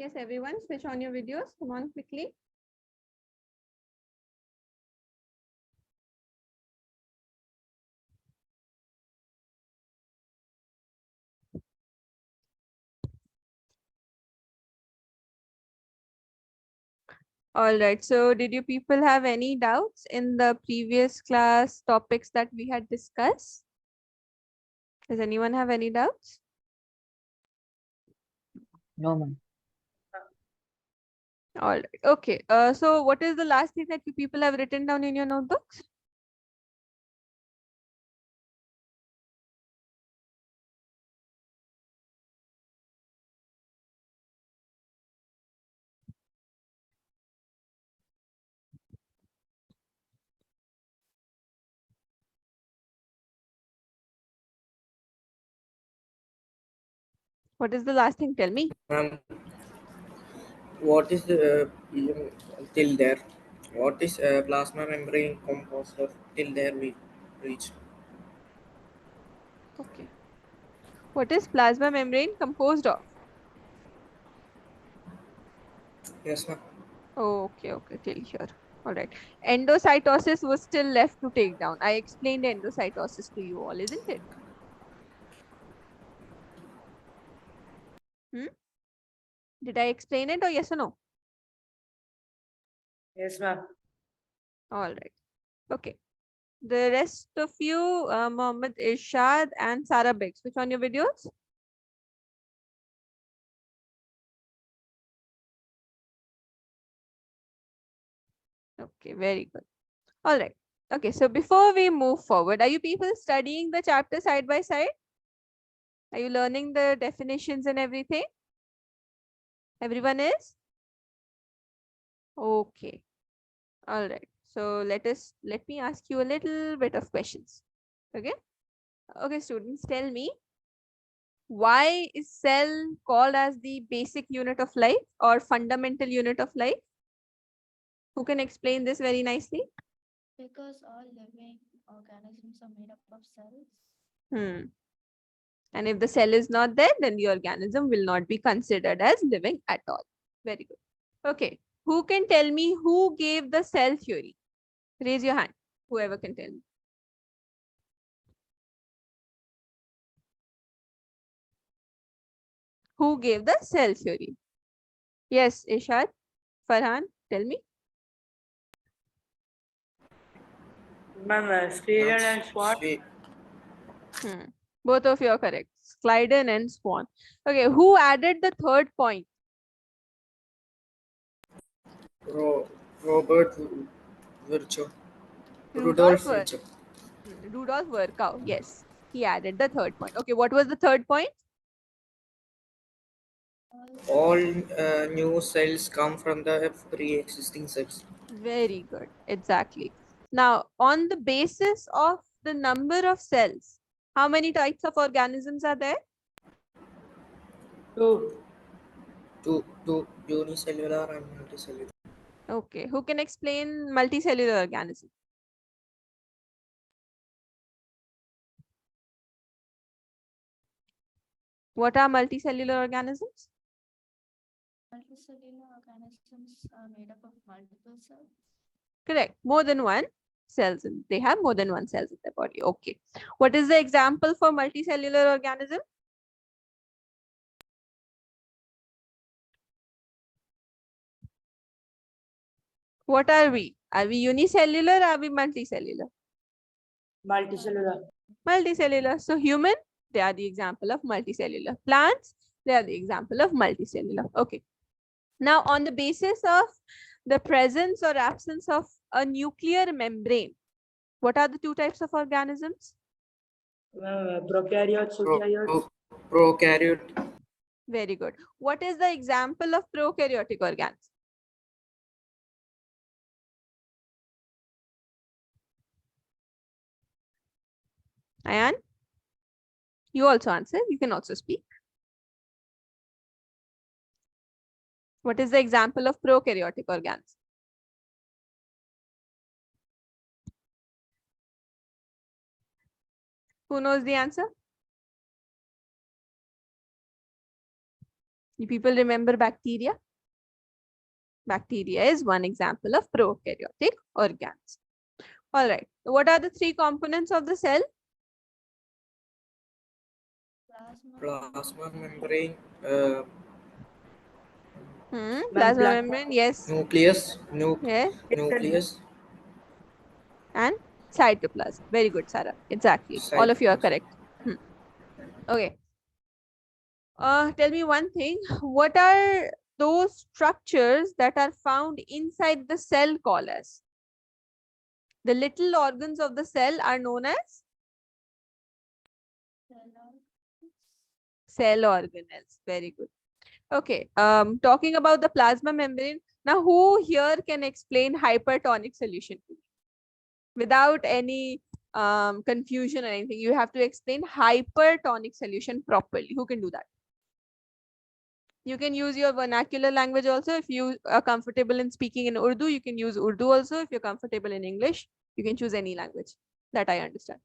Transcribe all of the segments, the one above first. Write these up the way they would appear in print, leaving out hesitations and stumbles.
Yes, everyone, switch on your videos. Come on quickly. All right. So did you people have any doubts in the previous class topics that we had discussed? Does anyone have any doubts? No, ma'am. All right. Okay. So what is the last thing that you people have written down in your notebooks? What is the last thing? Tell me. What is till there? What is plasma membrane composed of? Till there we reached. Okay. What is plasma membrane composed of? Yes, ma'am. Okay, okay, till here. All right. Endocytosis was still left to take down. I explained endocytosis to you all, isn't it? Hmm? Did I explain it or yes or no? Yes, ma'am. All right. Okay. The rest of you, Mohammed Irshad and Sarah Biggs, which on your videos? Okay, very good. All right. Okay, so before we move forward, are you people studying the chapter side by side? Are you learning the definitions and everything? Everyone is? Okay. All right. So let me ask you a little bit of questions. Okay. Okay, students, tell me, why is cell called as the basic unit of life or fundamental unit of life? Who can explain this very nicely? Because all living organisms are made up of cells. Hmm. And if the cell is not there, then the organism will not be considered as living at all. Very good. Okay. Who can tell me who gave the cell theory? Raise your hand. Whoever can tell me. Who gave the cell theory? Yes, Ishad, Farhan, tell me. Ma'am, Steven and Swan. Hmm. Both of you are correct. Skliden and Swan. Okay, who added the third point? Robert Virchow. Rudolf, Rudolf Virchow. Rudolf Virchow. Yes, he added the third point. Okay, what was the third point? All new cells come from the pre-existing cells. Very good. Exactly. Now, on the basis of the number of cells, how many types of organisms are there? Two. Two unicellular and multicellular. Okay, who can explain multicellular organism? What are multicellular organisms? Multicellular organisms are made up of multiple cells. Correct. More than one cells. They have more than one cells in their body. Okay. What is the example for multicellular organism? What are we? Are we unicellular? Are we multicellular? Multicellular. Multicellular. So human, they are the example of multicellular. Plants, they are the example of multicellular. Okay. Now, on the basis of the presence or absence of a nuclear membrane, what are the two types of organisms? Prokaryotes, eukaryotes. Prokaryote. Very good. What is the example of prokaryotic organism? Ayan, you also answer. You can also speak. What is the example of prokaryotic organism? Who knows the answer? You people remember bacteria? Bacteria is one example of prokaryotic organs. All right. What are the three components of the cell? Plasma membrane, Ma'am, Plasma membrane, yes. nucleus, Yes. nucleus, And cytoplasm. Very good, Sarah. Exactly. All of you are cytoplasm. correct. Hmm. Okay. Tell me one thing. What are those structures that are found inside the cell called as? The little organs of the cell are known as cell organelles. Very good. Okay. Talking about the plasma membrane. Now, who here can explain hypertonic solution to me? Without any confusion or anything, you have to explain hypertonic solution properly. Who can do that? You can use your vernacular language also. If you are comfortable in speaking in Urdu, you can use Urdu also. If you're comfortable in English, you can choose any language that I understand.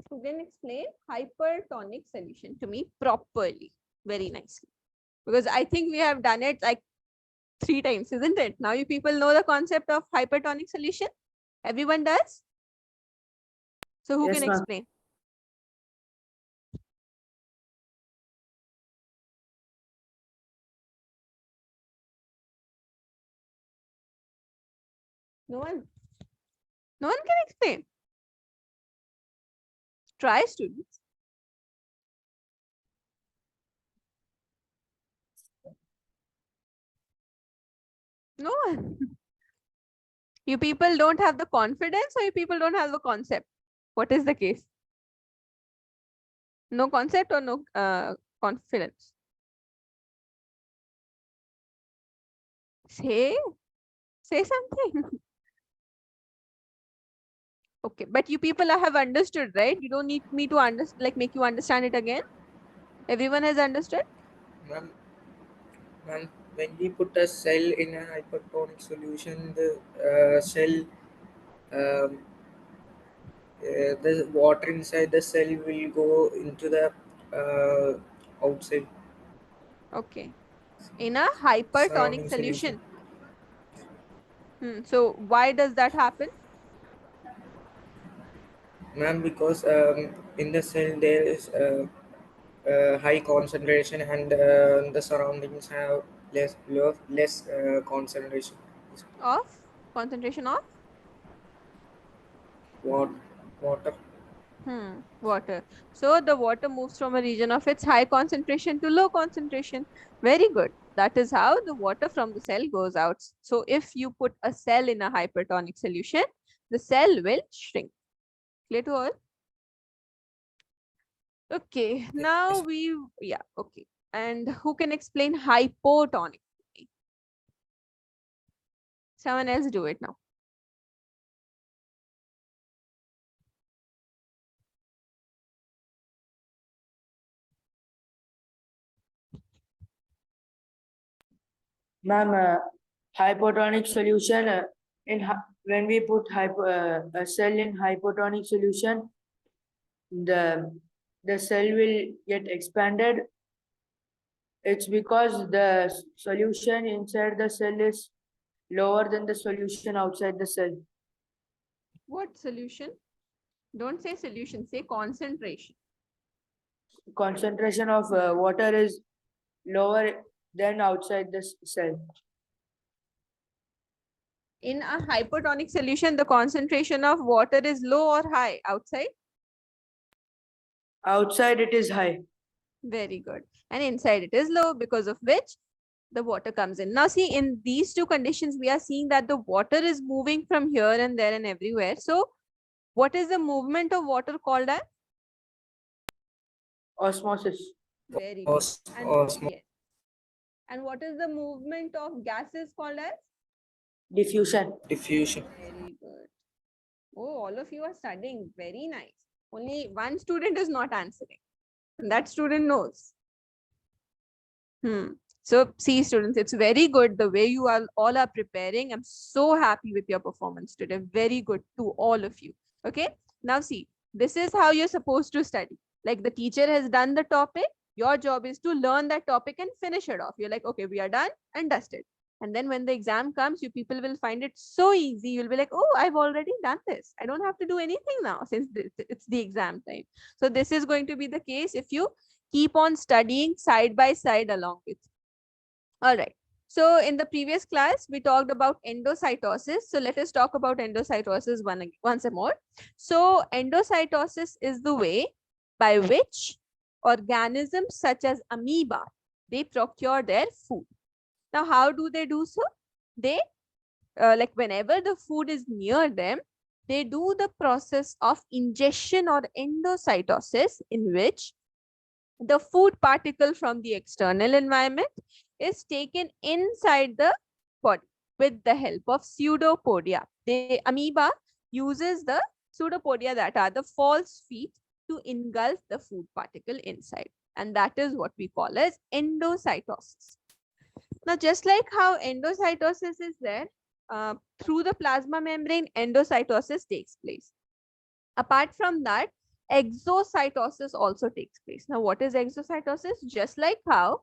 So then explain hypertonic solution to me properly, very nicely. Because I think we have done it like 3 times, isn't it? Now you people know the concept of hypertonic solution. Everyone does? So who Yes, can ma'am. explain? No one? No one can explain. Try, students. No one. You people don't have the confidence or you people don't have the concept? What is the case? No concept or no confidence? Say, say something. Okay, but you people have understood, right? You don't need me to make you understand it again. Everyone has understood? Ma'am, when we put a cell in a hypertonic solution, the cell, um, the water inside the cell will go into the outside Okay. In a hypertonic surrounding solution. solution. So why does that happen? Ma'am, because in the cell there is high concentration and the surroundings have less concentration. Of concentration of What water? water. So the water moves from a region of its high concentration to low concentration. Very good. That is how the water from the cell goes out. So if you put a cell in a hypertonic solution, the cell will shrink. Clear to all? Okay. Now okay. And who can explain hypotonic? Someone else do it now. Ma'am, hypotonic solution when we put a cell in hypotonic solution, the cell will get expanded. It's because the solution inside the cell is lower than the solution outside the cell. What solution? Don't say solution, say concentration. Concentration of water is lower than outside the cell. In a hypotonic solution, the concentration of water is low or high outside? Outside it is high. Very good. And inside it is low, because of which the water comes in. Now see, in these two conditions, we are seeing that the water is moving from here and there and everywhere. So what is the movement of water called as? Osmosis. Very good. And yes. And what is the movement of gases called as? Diffusion. Diffusion. Very good. Oh, all of you are studying. Very nice. Only one student is not answering. And that student knows. So see, students, it's very good the way you all are preparing. I'm so happy with your performance today. Very good to all of you. Okay. Now see, this is how you're supposed to study. Like the teacher has done the topic, your job is to learn that topic and finish it off. You're like, okay, we are done and dusted. And then when the exam comes, you people will find it so easy. You'll be like, oh, I've already done this. I don't have to do anything now since it's the exam time. So this is going to be the case if you keep on studying side by side along with. All right. So in the previous class, we talked about endocytosis. So let us talk about endocytosis once more. So endocytosis is the way by which organisms such as amoeba, they procure their food. Now, how do they do so? They, like whenever the food is near them, they do the process of ingestion or endocytosis, in which the food particle from the external environment is taken inside the body with the help of pseudopodia. The amoeba uses the pseudopodia, that are the false feet, to engulf the food particle inside. And that is what we call as endocytosis. Now, just like how endocytosis is there, through the plasma membrane, endocytosis takes place. Apart from that, exocytosis also takes place. Now, what is exocytosis? Just like how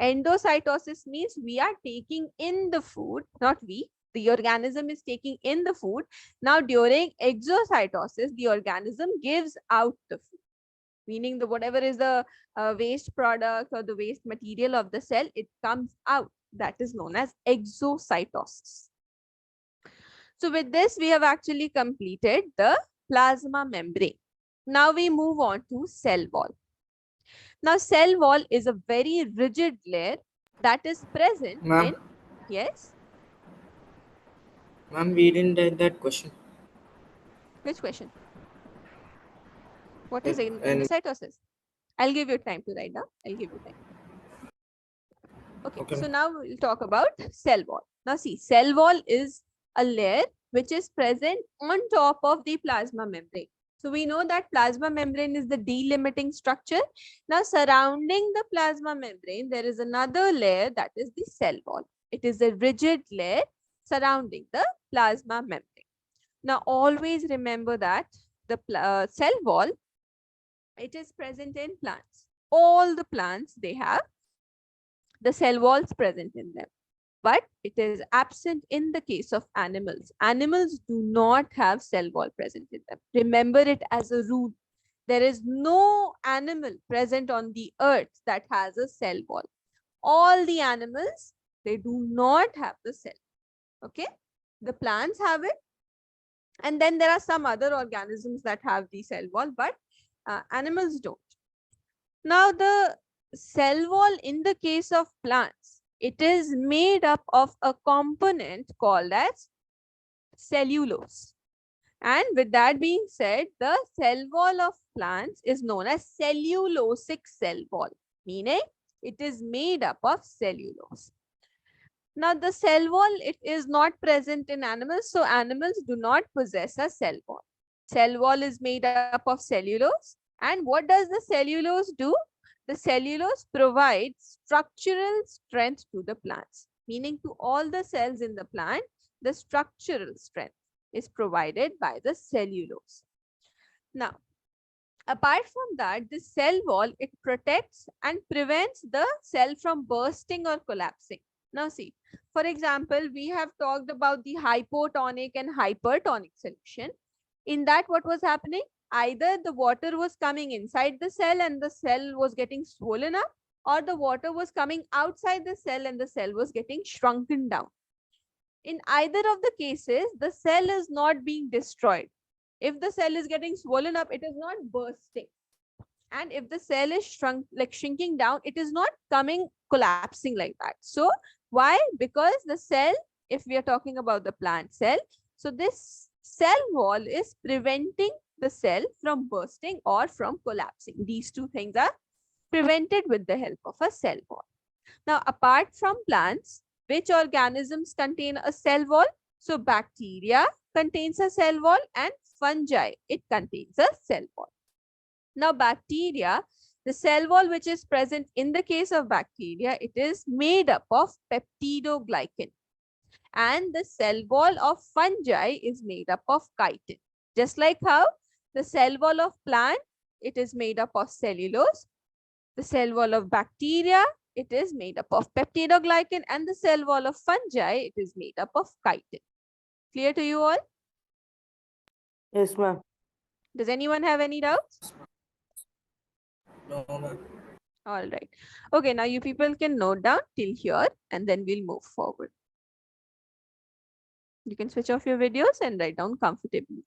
endocytosis means we are taking in the food, not we, the organism is taking in the food. Now, during exocytosis, the organism gives out the food, meaning the whatever is the waste product or the waste material of the cell, it comes out. That is known as exocytosis. So with this, we have actually completed the plasma membrane. Now we move on to cell wall. Now cell wall is a very rigid layer that is present in, Ma'am, yes, ma'am, we didn't get that question. which question? What is And endocytosis? I'll give you time to write down. I'll give you time. Okay, okay, so now we'll talk about cell wall. Now see, cell wall is a layer which is present on top of the plasma membrane. So we know that plasma membrane is the delimiting structure. Now surrounding the plasma membrane, there is another layer, that is the cell wall. It is a rigid layer surrounding the plasma membrane. Now always remember that the cell wall, it is present in plants. All the plants, they have the cell walls present in them, but it is absent in the case of animals. Animals do not have cell wall present in them. Remember it as a rule. There is no animal present on the earth that has a cell wall. All the animals, they do not have the cell. Okay, the plants have it, and then there are some other organisms that have the cell wall, but animals don't. Now the cell wall in the case of plants, it is made up of a component called as cellulose. And with that being said, the cell wall of plants is known as cellulosic cell wall, meaning it is made up of cellulose. Now the cell wall, it is not present in animals, so animals do not possess a cell wall. Cell wall is made up of cellulose, and what does the cellulose do? The cellulose provides structural strength to the plants, meaning to all the cells in the plant, the structural strength is provided by the cellulose. Now, apart from that, the cell wall, it protects and prevents the cell from bursting or collapsing. Now see, for example, we have talked about the hypotonic and hypertonic solution. In that, what was happening? Either the water was coming inside the cell and the cell was getting swollen up, or the water was coming outside the cell and the cell was getting shrunken down. In either of the cases, the cell is not being destroyed. If the cell is getting swollen up, it is not bursting. And if the cell is shrinking down, it is not coming collapsing like that. So why? Because the cell, if we are talking about the plant cell, so this cell wall is preventing the cell from bursting or from collapsing. These two things are prevented with the help of a cell wall. Now, apart from plants, which organisms contain a cell wall? So bacteria contains a cell wall, and fungi, it contains a cell wall. Now, bacteria, the cell wall which is present in the case of bacteria, it is made up of peptidoglycan. And the cell wall of fungi is made up of chitin. Just like how the cell wall of plant, it is made up of cellulose. The cell wall of bacteria, it is made up of peptidoglycan, and the cell wall of fungi, it is made up of chitin. Clear to you all? Yes, ma'am. Does anyone have any doubts? No, ma'am. All right. Okay, now you people can note down till here and then we'll move forward. You can switch off your videos and write down comfortably.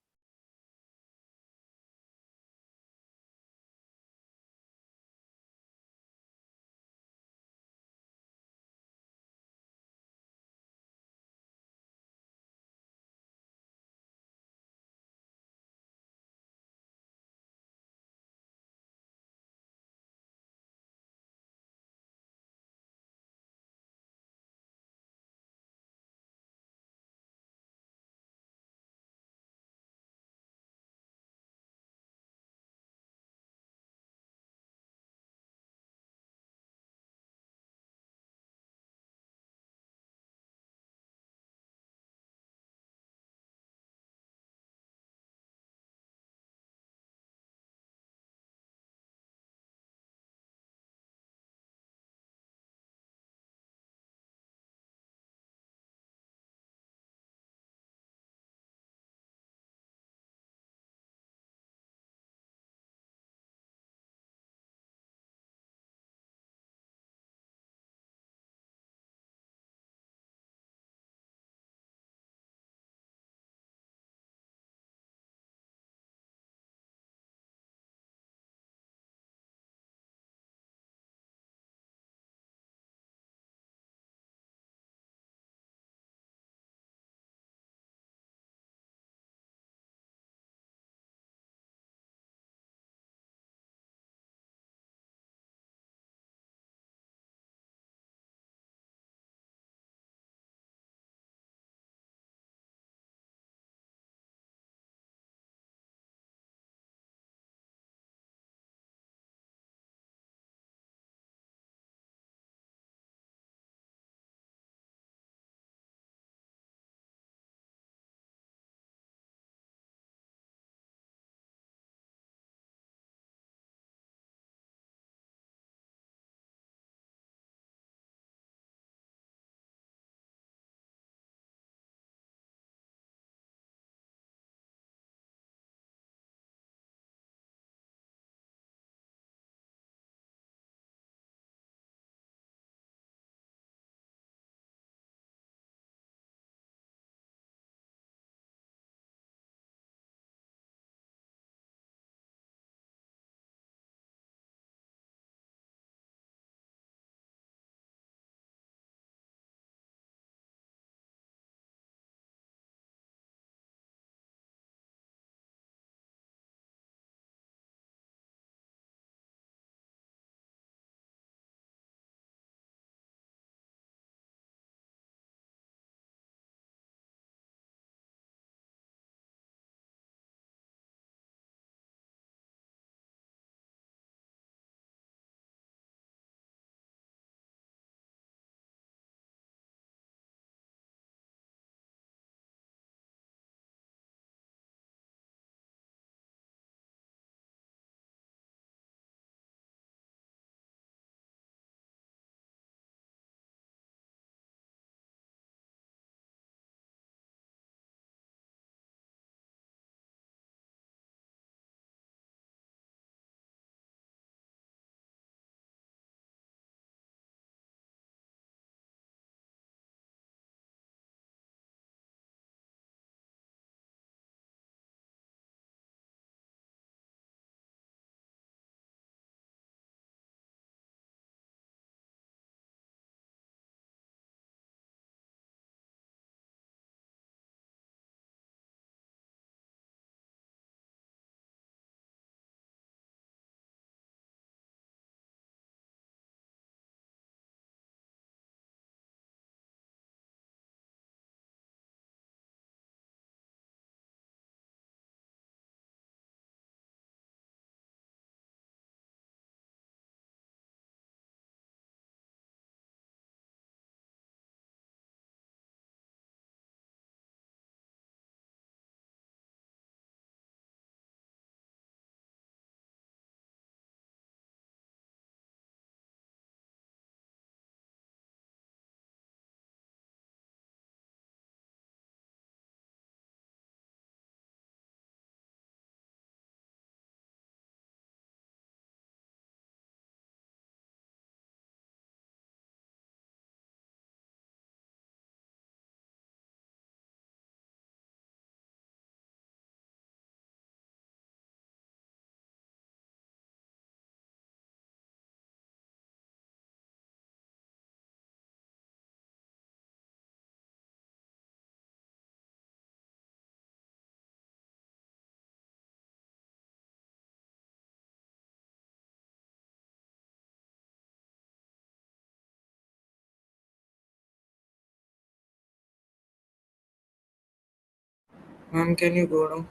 Ma'am, can you go down?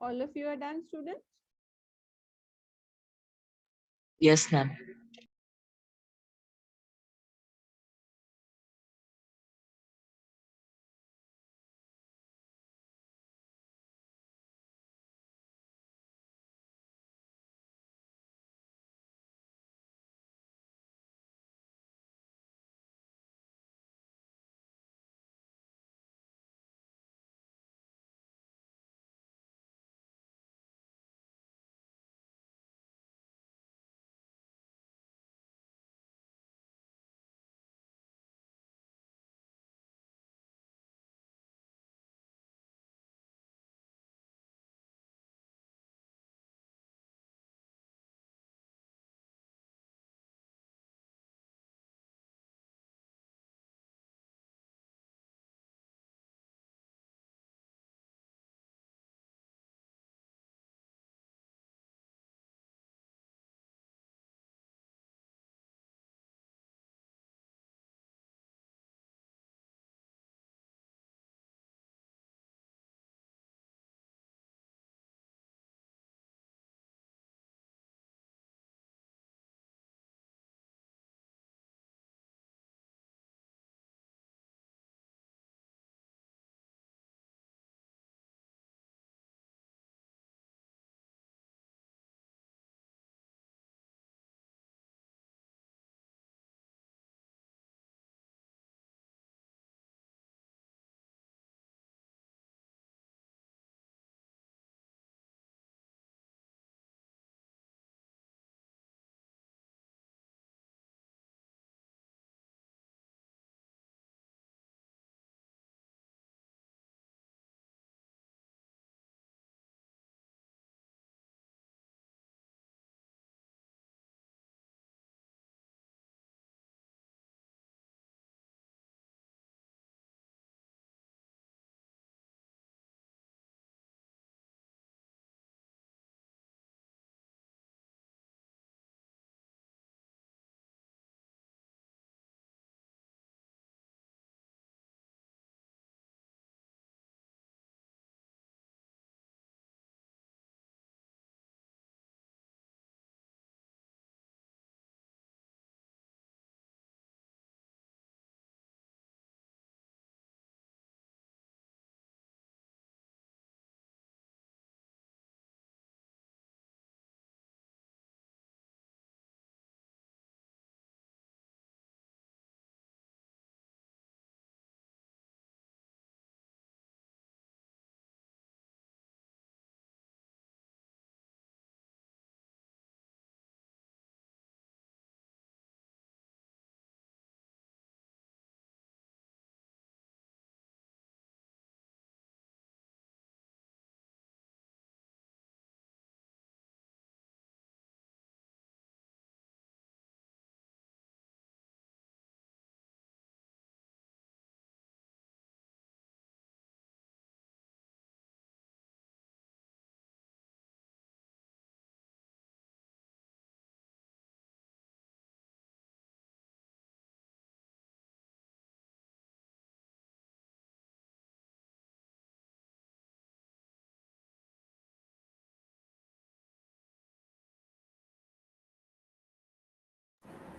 All of you are done, students? Yes, ma'am.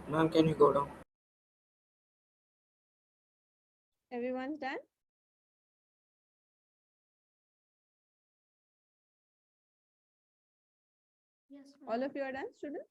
Ma'am, can you go down? Everyone's done? Yes, All ma'am. of you are done, students?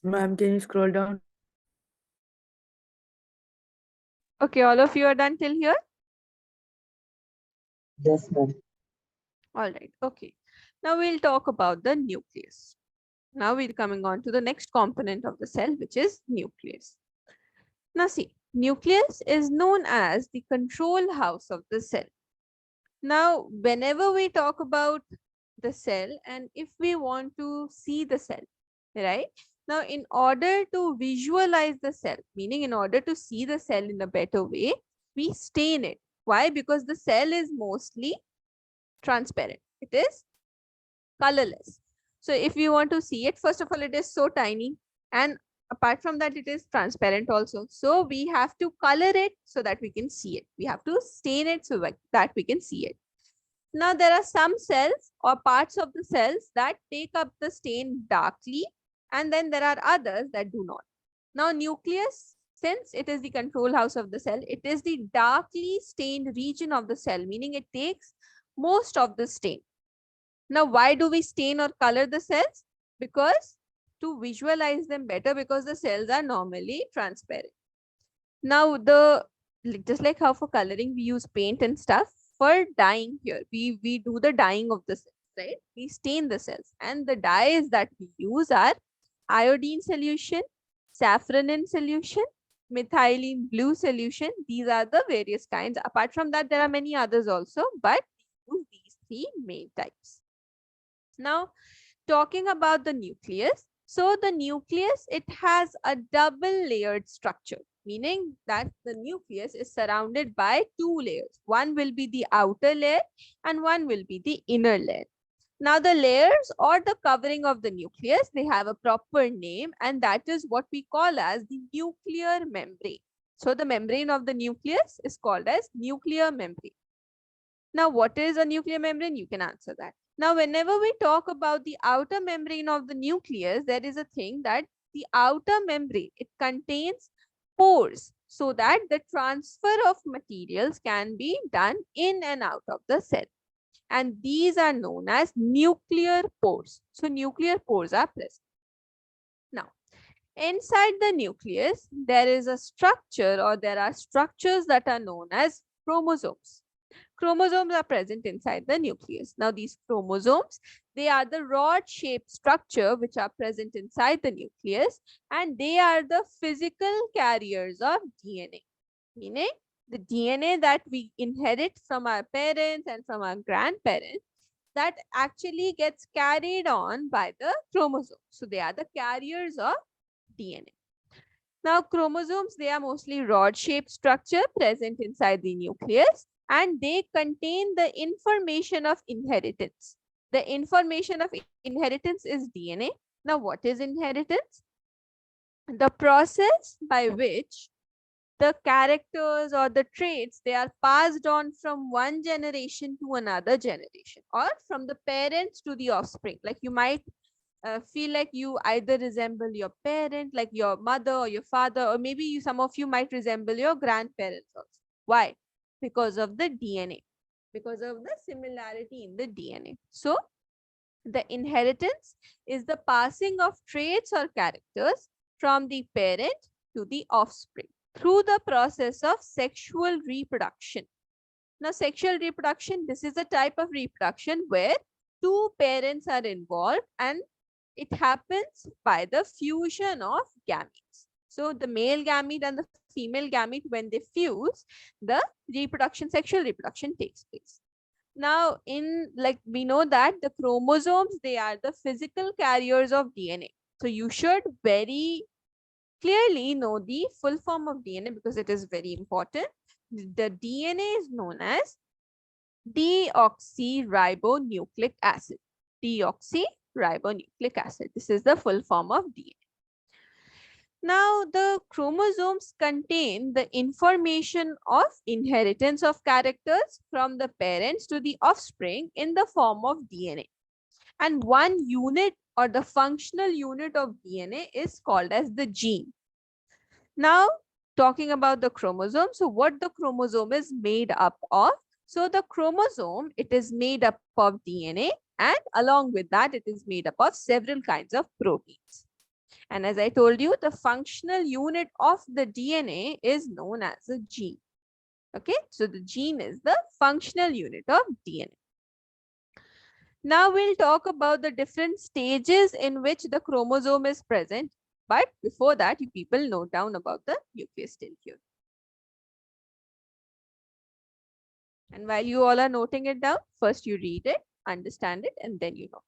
Ma'am, can you scroll down? Okay, all of you are done till here? Yes, ma'am. All right, okay. Now we'll talk about the nucleus. Now we're coming on to the next component of the cell, which is nucleus. Now see, nucleus is known as the control house of the cell. Now, whenever we talk about the cell and if we want to see the cell, right? Now, in order to visualize the cell, meaning in order to see the cell in a better way, we stain it. Why? Because the cell is mostly transparent. It is colorless. So if you want to see it, first of all, it is so tiny. And apart from that, it is transparent also. So we have to color it so that we can see it. We have to stain it so that we can see it. Now, there are some cells or parts of the cells that take up the stain darkly, and then there are others that do not. Now, nucleus, since it is the control house of the cell, it is the darkly stained region of the cell, meaning it takes most of the stain. Now, why do we stain or color the cells? Because to visualize them better, because the cells are normally transparent. Now, just like how for coloring we use paint and stuff, for dyeing here, we do the dyeing of the cells, right? We stain the cells, and the dyes that we use are iodine solution, saffronin solution, methylene blue solution. These are the various kinds. Apart from that, there are many others also, but we use these three main types. Now, talking about the nucleus, so the nucleus, it has a double layered structure, meaning that the nucleus is surrounded by two layers. One will be the outer layer and one will be the inner layer. Now, the layers or the covering of the nucleus, they have a proper name, and that is what we call as the nuclear membrane. So the membrane of the nucleus is called as nuclear membrane. Now, what is a nuclear membrane? You can answer that. Now, whenever we talk about the outer membrane of the nucleus, there is a thing that the outer membrane, it contains pores so that the transfer of materials can be done in and out of the cell. And these are known as nuclear pores. So, nuclear pores are present. Now, inside the nucleus, there is a structure or there are structures that are known as chromosomes. Chromosomes are present inside the nucleus. Now, these chromosomes, they are the rod-shaped structure which are present inside the nucleus, and they are the physical carriers of DNA. Meaning, the DNA that we inherit from our parents and from our grandparents, that actually gets carried on by the chromosomes. So, they are the carriers of DNA. Now, chromosomes, they are mostly rod-shaped structure present inside the nucleus, and they contain the information of inheritance. The information of inheritance is DNA. Now, what is inheritance? The process by which the characters or the traits, they are passed on from one generation to another generation, or from the parents to the offspring. Like you might feel like you either resemble your parent, like your mother or your father, or maybe some of you might resemble your grandparents also. Why? Because of the DNA, because of the similarity in the DNA. So, the inheritance is the passing of traits or characters from the parent to the offspring through the process of sexual reproduction. Now, sexual reproduction, this is a type of reproduction where two parents are involved and it happens by the fusion of gametes. So the male gamete and the female gamete, when they fuse, the reproduction, sexual reproduction takes place. Now, we know that the chromosomes, they are the physical carriers of DNA. So you should very clearly know the full form of DNA because it is very important. The DNA is known as deoxyribonucleic acid. Deoxyribonucleic acid. This is the full form of DNA. Now, the chromosomes contain the information of inheritance of characters from the parents to the offspring in the form of DNA. And one unit or the functional unit of DNA is called as the gene. Now, talking about the chromosome, so what the chromosome is made up of? So the chromosome, it is made up of DNA, and along with that, it is made up of several kinds of proteins. And as I told you, the functional unit of the DNA is known as a gene. Okay, so the gene is the functional unit of DNA. Now we'll talk about the different stages in which the chromosome is present. But before that, you people note down about the nucleus till here. And while you all are noting it down, first you read it, understand it, and then you know.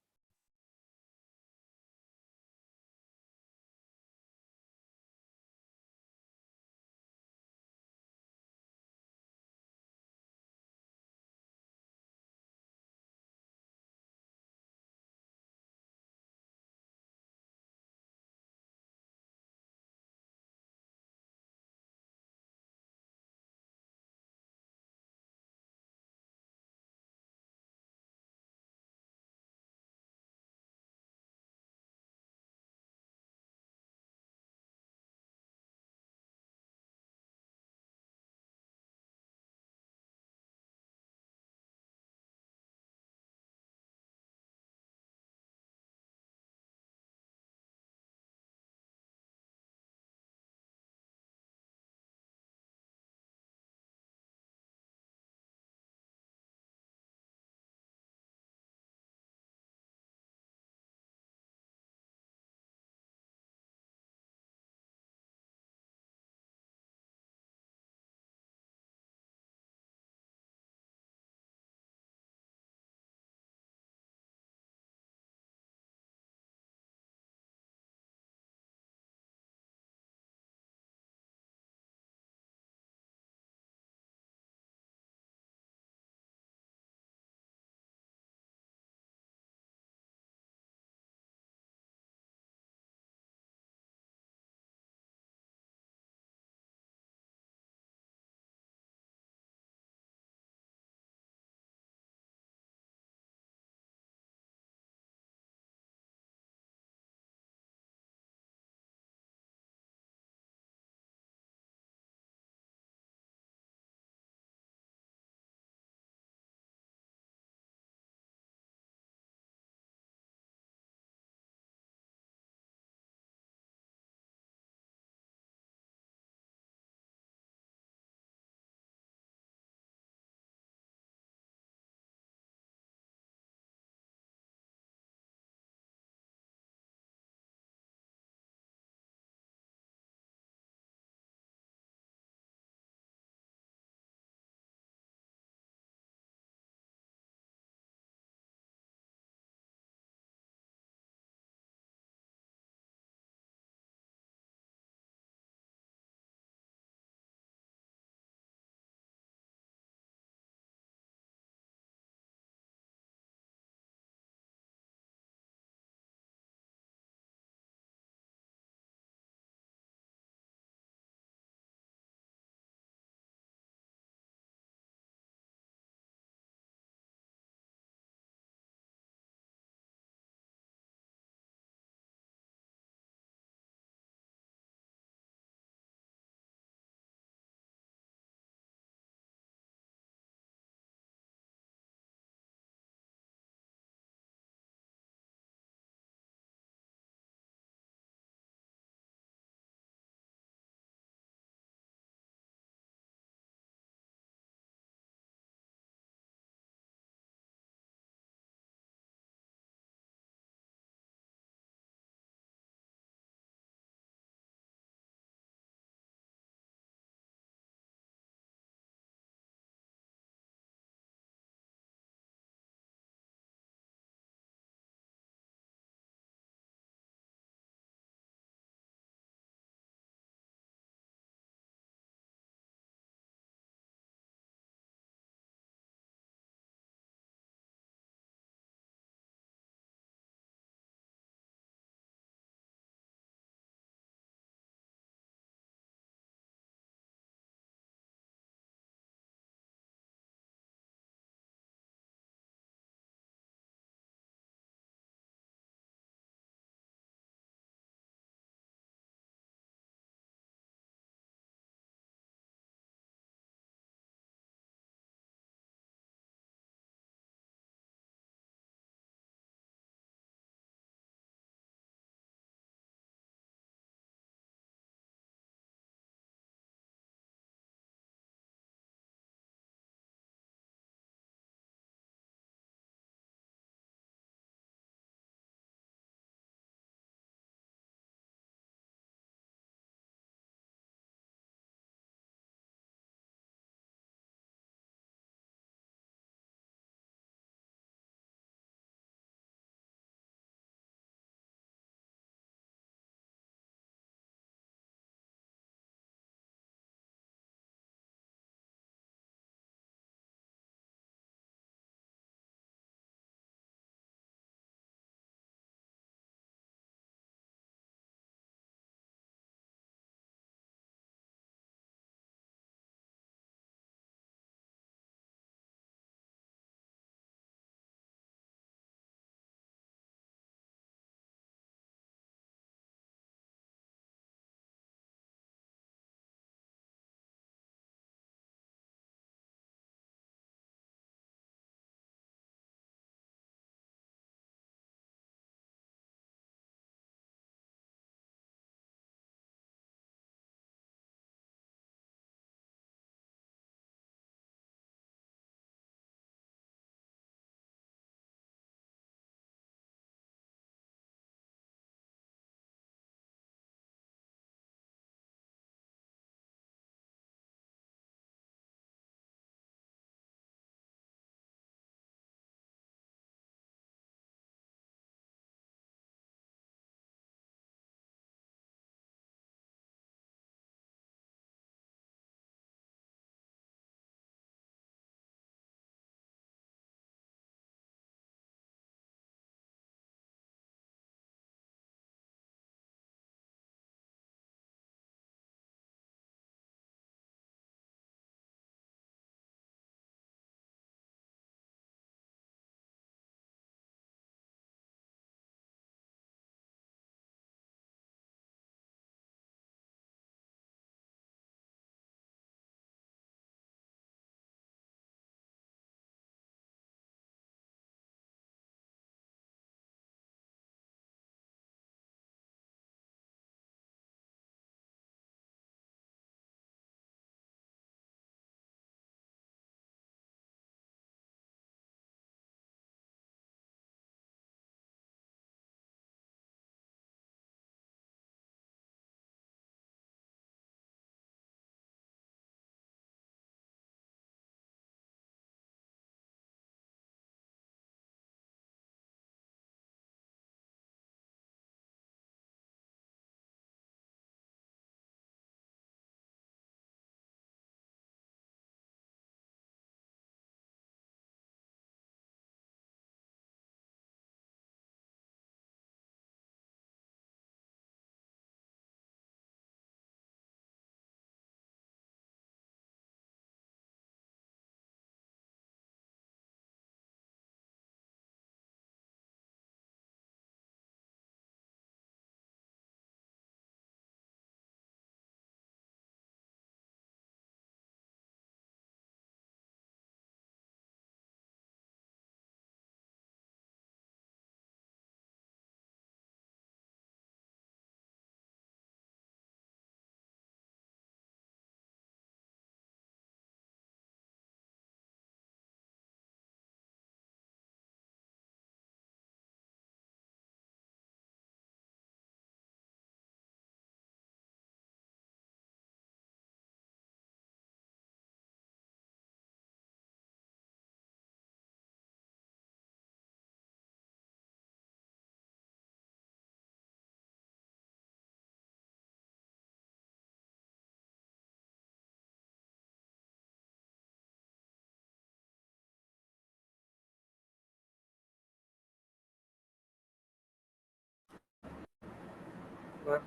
Ma'am,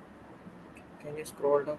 can you scroll down?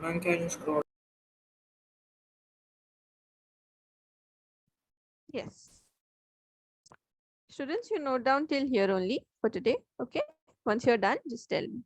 Ma'am, can you scroll? Yes. Students, you note down till here only for today. Okay. Once you're done, just tell me.